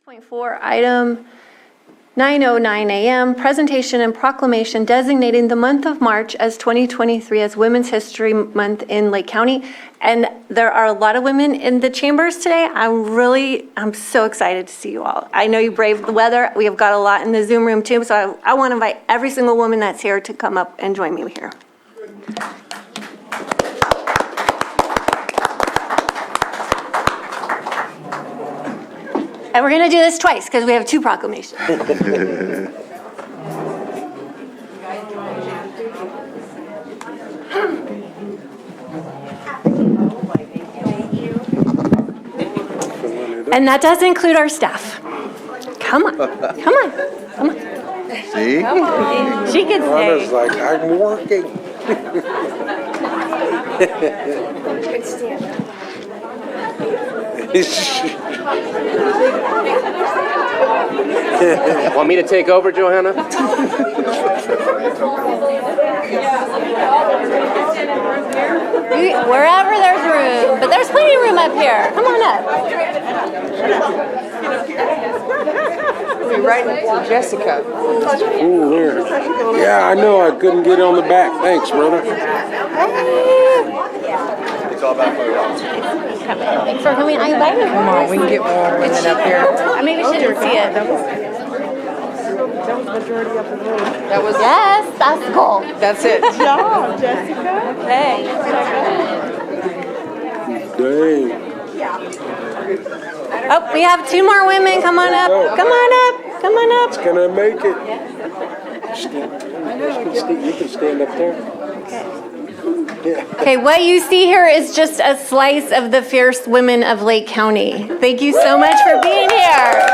6.4, item 9:09 a.m., presentation and proclamation designating the month of March as 2023 as Women's History Month in Lake County. And there are a lot of women in the chambers today. I'm so excited to see you all. I know you braved the weather. We have got a lot in the Zoom room too, so I want to invite every single woman that's here to come up and join me here. And we're going to do this twice because we have two proclamations. And that does include our staff. Come on, come on, come on. See? Come on. She can I say. was like, I'm working. Want me to take over, Johanna? Wherever there's room, but there's plenty of room up here. Come on up. Be right next to Jessica. Ooh, here. Yeah, I know. I couldn't get on the back. Thanks, brother. It's all about photos. Thanks for coming. I invited you. Come on, we can get more women up here. Maybe she didn't see it. That was majority up in the room. That was Yes, that's the goal. That's it. Hey. Dang. Oh, we have two more women. Come on up. Come on up. Come on up. Can I make it? You can stand up there. Yeah. Okay, what you see here is just a slice of the fierce women of Lake County. Thank you so much for being here.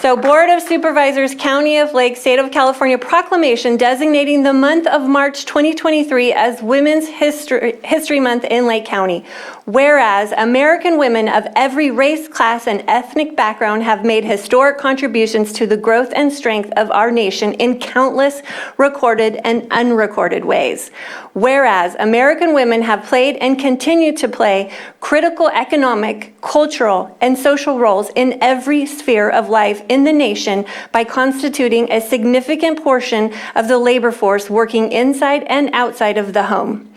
So, Board of Supervisors, County of Lake, State of California proclamation designating the month of March 2023 as Women's History Month in Lake County. Whereas American women of every race, class, and ethnic background have made historic contributions to the growth and strength of our nation in countless recorded and unrecorded ways. Whereas American women have played and continue to play critical economic, cultural, and social roles in every sphere of life in the nation by constituting a significant portion of the labor force working inside and outside of the home.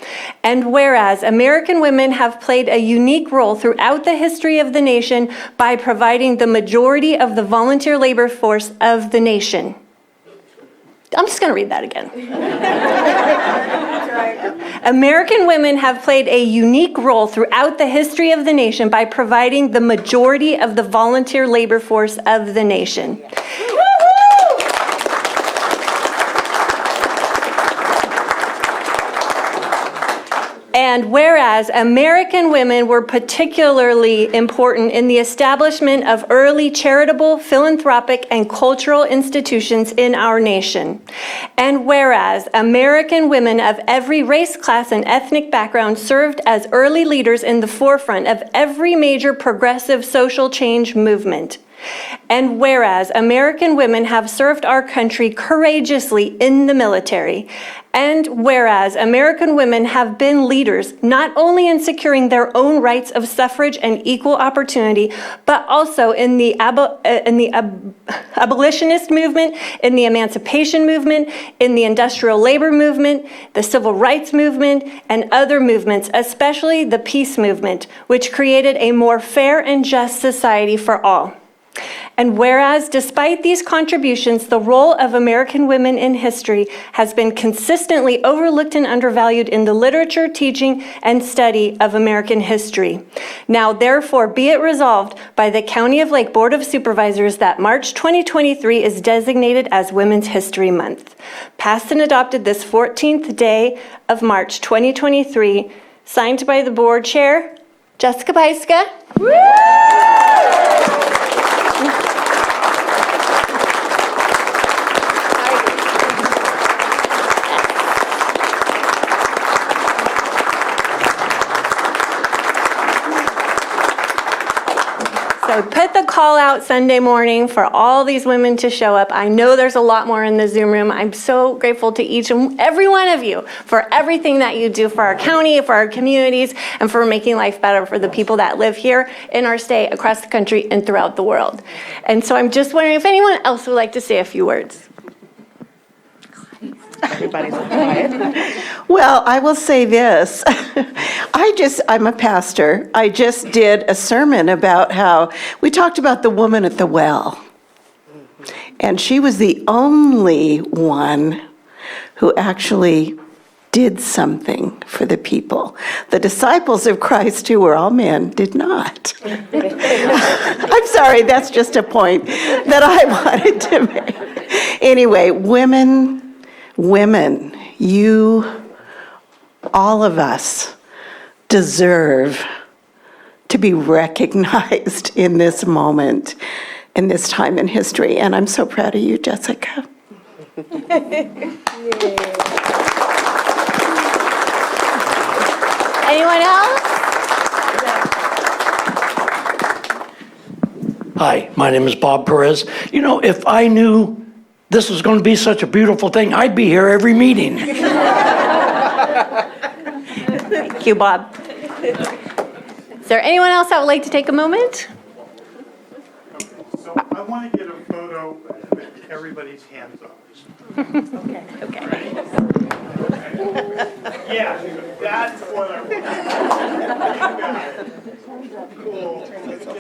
And whereas American women have played a unique role throughout the history of the nation by providing the majority of the volunteer labor force of the nation. I'm just going to read that again. American women have played a unique role throughout the history of the nation by providing the majority of the volunteer labor force of the nation. And whereas American women were particularly important in the establishment of early charitable, philanthropic, and cultural institutions in our nation. And whereas American women of every race, class, and ethnic background served as early leaders in the forefront of every major progressive social change movement. And whereas American women have served our country courageously in the military, and whereas American women have been leaders not only in securing their own rights of suffrage and equal opportunity, but also in the abolitionist movement, in the emancipation movement, in the industrial labor movement, the civil rights movement, and other movements, especially the peace movement, which created a more fair and just society for all. And whereas, despite these contributions, the role of American women in history has been consistently overlooked and undervalued in the literature, teaching, and study of American history. Now, therefore, be it resolved by the County of Lake Board of Supervisors that March 2023 is designated as Women's History Month. Passed and adopted this 14th day of March 2023, signed by the Board Chair, Jessica Paiska. So put the call out Sunday morning for all these women to show up. I know there's a lot more in the Zoom room. I'm so grateful to each and every one of you for everything that you do for our county, for our communities, and for making life better for the people that live here in our state, across the country, and throughout the world. And so I'm just wondering if anyone else would like to say a few words. Everybody's quiet. Well, I will say this. I'm a pastor. I just did a sermon about how we talked about the woman at the well. And she was the only one who actually did something for the people. The disciples of Christ, who were all men, did not. I'm sorry, that's just a point that I wanted to make. Anyway, women, you, all of us, deserve to be recognized in this moment, in this time in history. And I'm so proud of you, Jessica. Anyone else? Hi, my name is Bob Perez. You know, if I knew this was going to be such a beautiful thing, I'd be here every meeting. Thank you, Bob. Is there anyone else that would like to take a moment? So I want to get a photo with everybody's hands up. Okay. Yeah, that's what I want. Cool.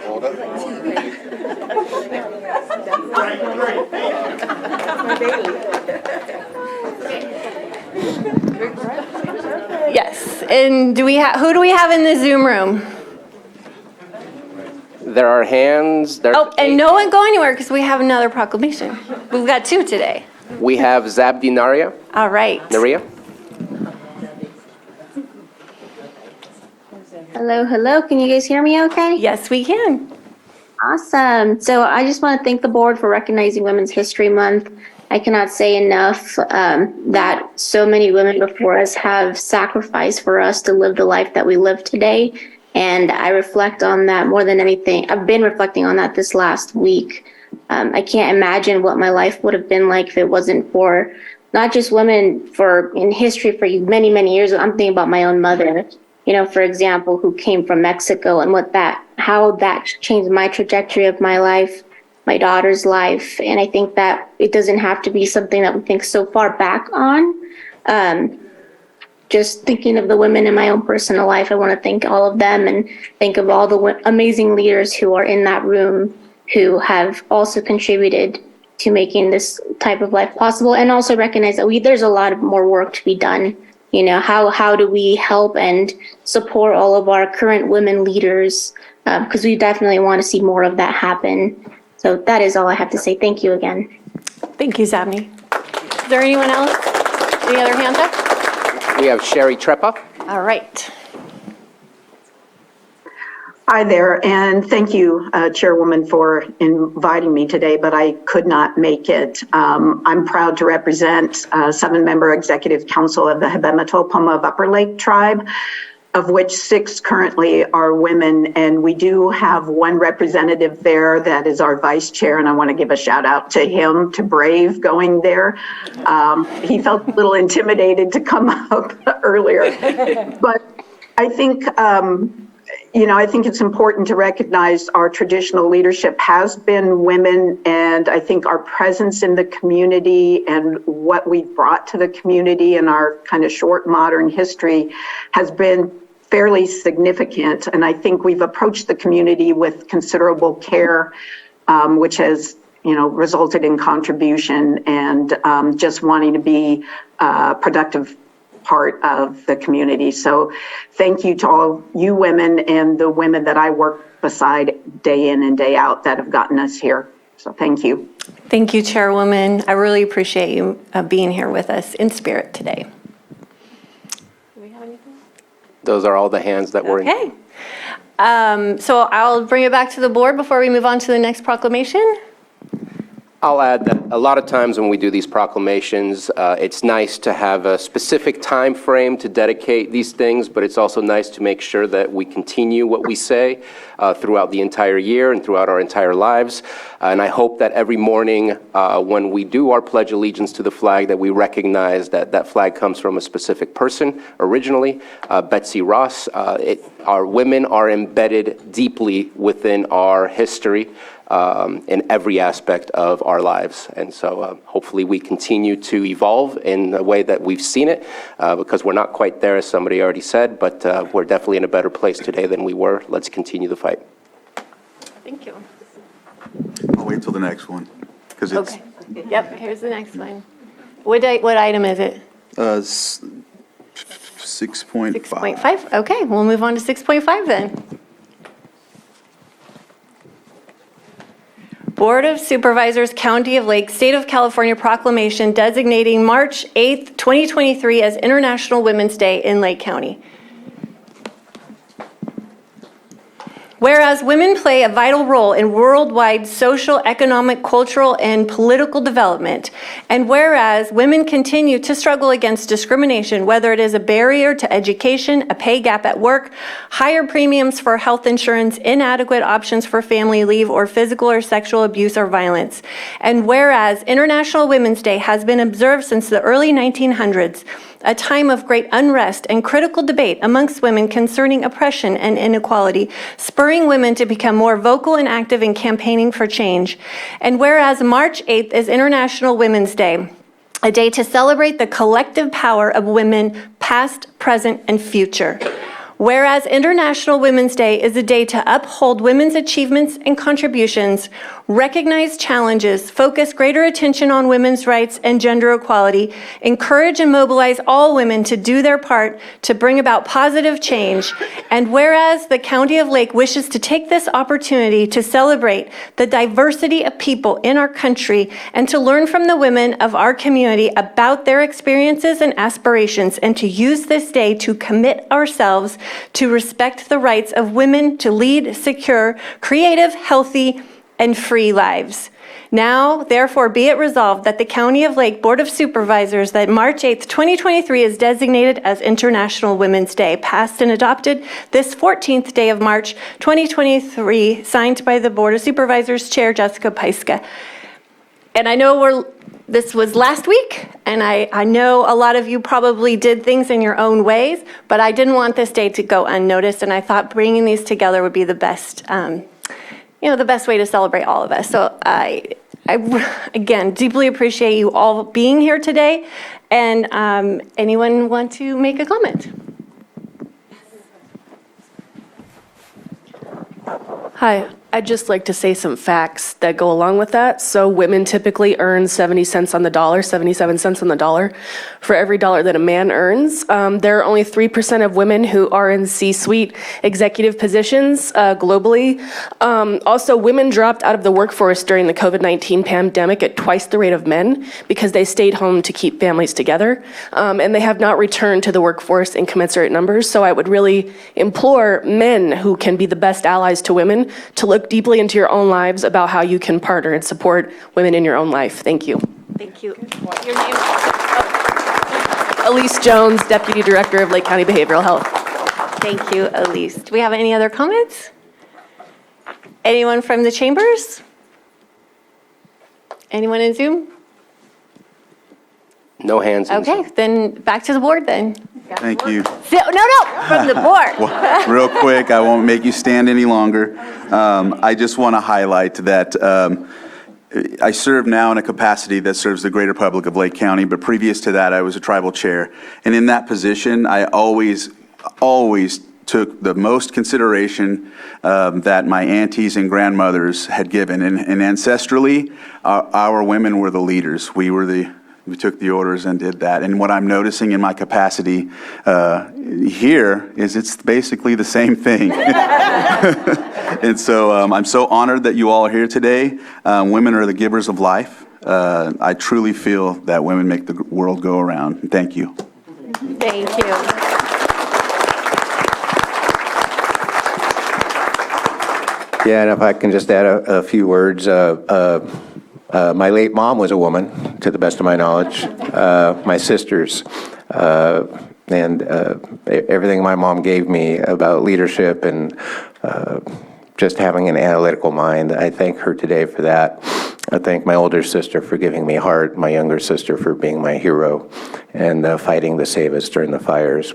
Hold up. Great, thank you. Yes. And who do we have in the Zoom room? There are hands. Oh, and no one go anywhere because we have another proclamation. We've got two today. We have Zabdi Naria. All right. Naria. Hello. Can you guys hear me okay? Yes, we can. Awesome. So I just want to thank the board for recognizing Women's History Month. I cannot say enough that so many women before us have sacrificed for us to live the life that we live today. And I reflect on that more than anything. I've been reflecting on that this last week. I can't imagine what my life would have been like if it wasn't for not just women in history for many, many years. I'm thinking about my own mother, for example, who came from Mexico and how that changed my trajectory of my life, my daughter's life. And I think that it doesn't have to be something that we think so far back on. Just thinking of the women in my own personal life, I want to thank all of them and think of all the amazing leaders who are in that room who have also contributed to making this type of life possible, and also recognize that there's a lot of more work to be done. How do we help and support all of our current women leaders? Because we definitely want to see more of that happen. So that is all I have to say. Thank you again. Thank you, Zabni. Is there anyone else? Any other hands up? We have Sherry Treppa. All right. Hi there, and thank you, Chairwoman, for inviting me today, but I could not make it. I'm proud to represent a 7-member Executive Council of the Hebema-Topoma of Upper Lake Tribe, of which 6 currently are women, and we do have one representative there that is our vice chair, and I want to give a shout out to him, to Brave, going there. He felt a little intimidated to come up earlier, but I think I think it's important to recognize our traditional leadership has been women, and I think our presence in the community and what we've brought to the community in our kind of short modern history has been fairly significant. And I think we've approached the community with considerable care, which has resulted in contribution and just wanting to be productive part of the community. So thank you to all you women and the women that I work beside day in and day out that have gotten us here. So thank you. Thank you, Chairwoman. I really appreciate you being here with us in spirit today. Do we have anything? Those are all the hands that were in. Okay. So I'll bring it back to the board before we move on to the next proclamation. I'll add that a lot of times when we do these proclamations, it's nice to have a specific time frame to dedicate these things, but it's also nice to make sure that we continue what we say throughout the entire year and throughout our entire lives. And I hope that every morning when we do our Pledge Allegiance to the flag, that we recognize that that flag comes from a specific person originally, Betsy Ross. Our women are embedded deeply within our history. In every aspect of our lives. And so hopefully we continue to evolve in the way that we've seen it, because we're not quite there, as somebody already said, but we're definitely in a better place today than we were. Let's continue the fight. Thank you. I'll wait till the next one, because it's Okay. Yep, here's the next one. What item is it? 6.5. 6.5? Okay, we'll move on to 6.5 then. Board of Supervisors, County of Lake, State of California Proclamation designating March 8th, 2023 as International Women's Day in Lake County. Whereas women play a vital role in worldwide social, economic, cultural, and political development, and whereas women continue to struggle against discrimination, whether it is a barrier to education, a pay gap at work, higher premiums for health insurance, inadequate options for family leave, or physical or sexual abuse or violence, and whereas International Women's Day has been observed since the early 1900s, a time of great unrest and critical debate amongst women concerning oppression and inequality, spurring women to become more vocal and active in campaigning for change. And whereas March 8th is International Women's Day, a day to celebrate the collective power of women, past, present, and future. Whereas International Women's Day is a day to uphold women's achievements and contributions, recognize challenges, focus greater attention on women's rights and gender equality, encourage and mobilize all women to do their part to bring about positive change, and whereas the County of Lake wishes to take this opportunity to celebrate the diversity of people in our country and to learn from the women of our community about their experiences and aspirations, and to use this day to commit ourselves to respect the rights of women to lead secure, creative, healthy, and free lives. Now, therefore, be it resolved that the County of Lake Board of Supervisors that March 8th, 2023 is designated as International Women's Day, passed and adopted this 14th day of March, 2023, signed by the Board of Supervisors Chair Jessica Peiska. And I know this was last week, and I know a lot of you probably did things in your own ways, but I didn't want this day to go unnoticed, and I thought bringing these together would be the best, the best way to celebrate all of us. So I again, deeply appreciate you all being here today, and anyone want to make a comment? Hi, I'd just like to say some facts that go along with that. So women typically earn 70 cents on the dollar, 77 cents on the dollar for every dollar that a man earns. There are only 3% of women who are in C-suite executive positions globally. Also, women dropped out of the workforce during the COVID-19 pandemic at twice the rate of men because they stayed home to keep families together. And they have not returned to the workforce in commensurate numbers. So I would really implore men who can be the best allies to women to look deeply into your own lives about how you can partner and support women in your own life. Thank you. Thank you. Your name? Elise Jones, Deputy Director of Lake County Behavioral Health. Thank you, Elise. Do we have any other comments? Anyone from the chambers? Anyone in Zoom? No hands. Okay, then back to the board then. Thank you. No, from the board. Well, real quick, I won't make you stand any longer. I just want to highlight that I serve now in a capacity that serves the greater public of Lake County, but previous to that, I was a tribal chair. And in that position, I always took the most consideration that my aunties and grandmothers had given. And ancestrally, our women were the leaders. We took the orders and did that. And what I'm noticing in my capacity here is it's basically the same thing. And so I'm so honored that you all are here today. Women are the givers of life. I truly feel that women make the world go around. Thank you. Thank you. Yeah, and if I can just add a few words. My late mom was a woman, to the best of my knowledge. My sisters, and everything my mom gave me about leadership and just having an analytical mind. I thank her today for that. I thank my older sister for giving me heart, my younger sister for being my hero and fighting to save us during the fires.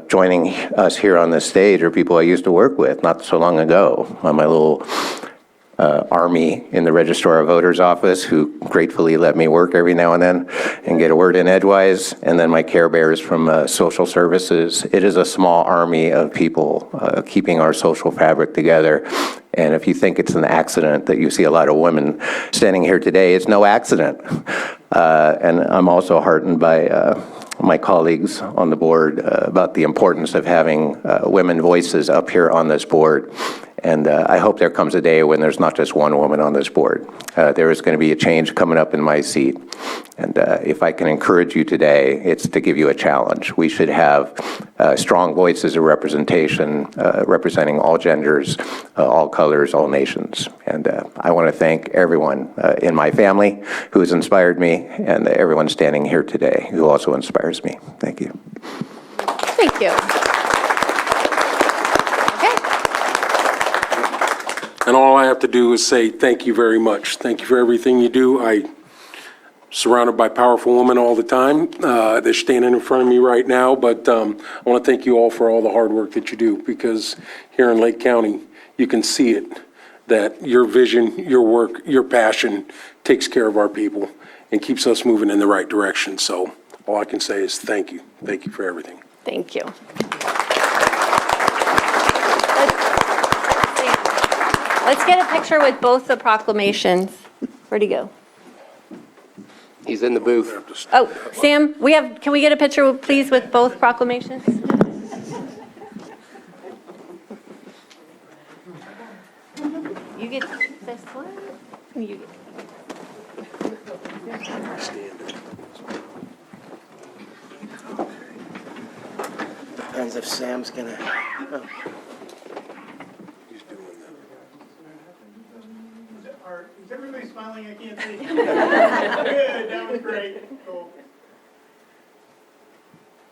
Joining us here on this stage are people I used to work with not so long ago on my little army in the Registrar of Voters office, who gratefully let me work every now and then and get a word in edgewise, and then my care bears from social services. It is a small army of people keeping our social fabric together. And if you think it's an accident that you see a lot of women standing here today, it's no accident. And I'm also heartened by my colleagues on the board about the importance of having women voices up here on this board. And I hope there comes a day when there's not just one woman on this board. There is going to be a change coming up in my seat. And if I can encourage you today, it's to give you a challenge. We should have strong voices of representation, representing all genders, all colors, all nations. And I want to thank everyone in my family who has inspired me, and everyone standing here today who also inspires me. Thank you. Thank you. And all I have to do is say thank you very much. Thank you for everything you do. I'm surrounded by powerful women all the time. They're standing in front of me right now, but I want to thank you all for all the hard work that you do, because here in Lake County, you can see it, that your vision, your work, your passion takes care of our people and keeps us moving in the right direction. So all I can say is thank you. Thank you for everything. Thank you. Let's get a picture with both the proclamations. Where'd he go? He's in the booth. Oh, Sam, can we get a picture, please, with both proclamations? You get this one. You get. Depends if Sam's gonna. Oh. Is everybody smiling? I can't see. Good, that was great. Cool.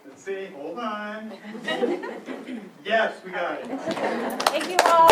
Let's see, hold on. Yes, we got it. Thank you all.